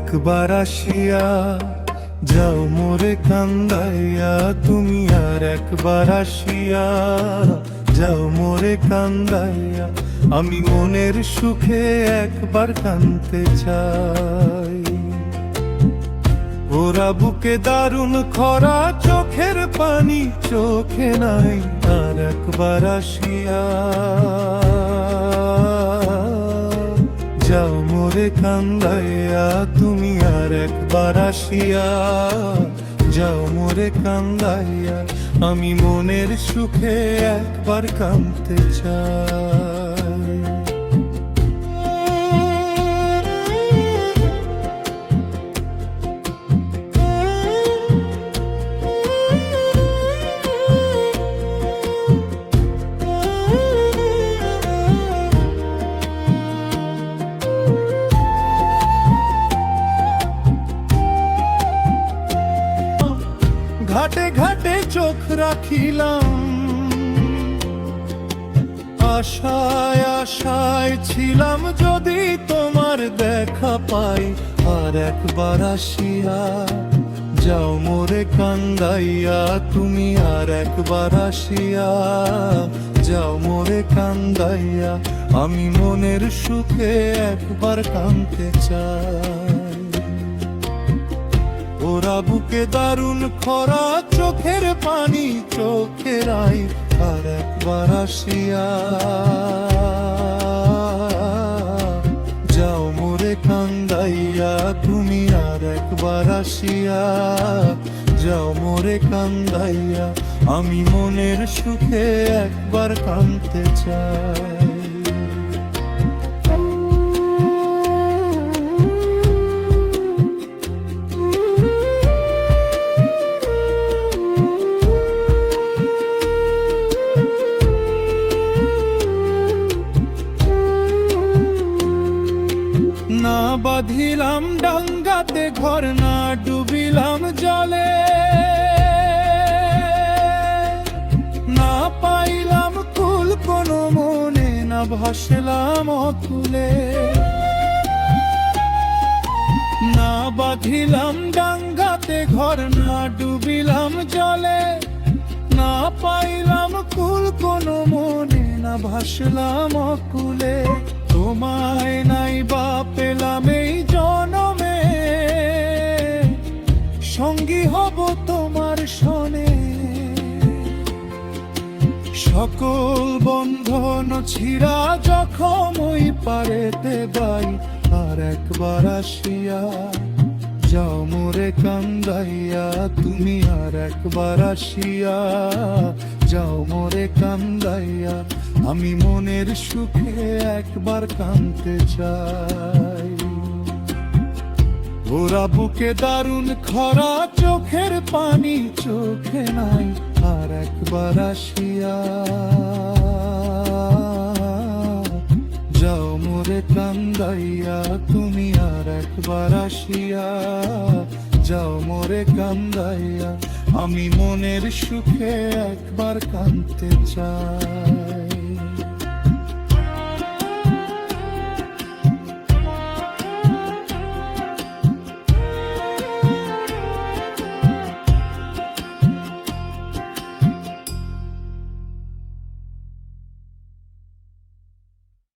একবার আসিয়া যাও মোরে কান্দাইয়া, তুমি আর একবার আসিয়া যাও মোরে কান্দাইয়া। আমি মনের সুখে একবার কাঁদতে চাই। ওরা বুকে দারুণ খরা, চোখের পানি চোখে নাই, আর একবার আসিয়া যাও মোরে কান্দাইয়া। তুমি আর একবার আসিয়া যাও মোরে কান্দাইয়া। আমি মনের সুখে একবার কাঁদতে চাই। ঘাটে ঘাটে চোখ রাখিলাম, আশায় আশায় ছিলাম যদি তোমার দেখা পাই। আর একবার আসিয়া যাও মোরে কান্দাইয়া। তুমি আর একবার আসিয়া যাও মোরে কান্দাইয়া। আমি মনের সুখে একবার কাঁদতে চাই। ওরা বুকে দারুণ খরা, চোখের পানি চোখে নাই, আর একবার আসিয়া যাও মোরে কান্দাইয়া। তুমি আর একবার আসিয়া যাও মোরে কান্দাইয়া। আমি মনের সুখে একবার কাঁদতে চাই। না বাঁধিলাম ডাঙ্গাতে ঘর, না ডুবিলাম জলে, না পাইলাম কুল কোনো মনে, না ভাসলাম অকুলে। না বাঁধিলাম ডাঙ্গাতে ঘর, না ডুবিলাম জলে, না পাইলাম কুল কোনো মনে, না ভাসলাম অকুলে। তোমায় নাই বা পেলাম এই জনমে, সঙ্গী হব তোমার শনে। সকল বন্ধন ছিঁড়া যখন ওই পারেতে বাই। আর একবার আসিয়া যাও মোরে কান্দাইয়া। তুমি আর একবার আসিয়া যাও মোরে কান্দাইয়া। আমি মনের সুখে একবার কাঁদতে চাই। ওরা বুকে দারুণ খরা, চোখের পানি চোখে নাই, আর একবার আসিয়া যাও মোরে কান্দাইয়া। তুমি আর একবার আসিয়া যাও মোরে কান্দাইয়া। আমি মনের সুখে একবার কাঁদতে চাই।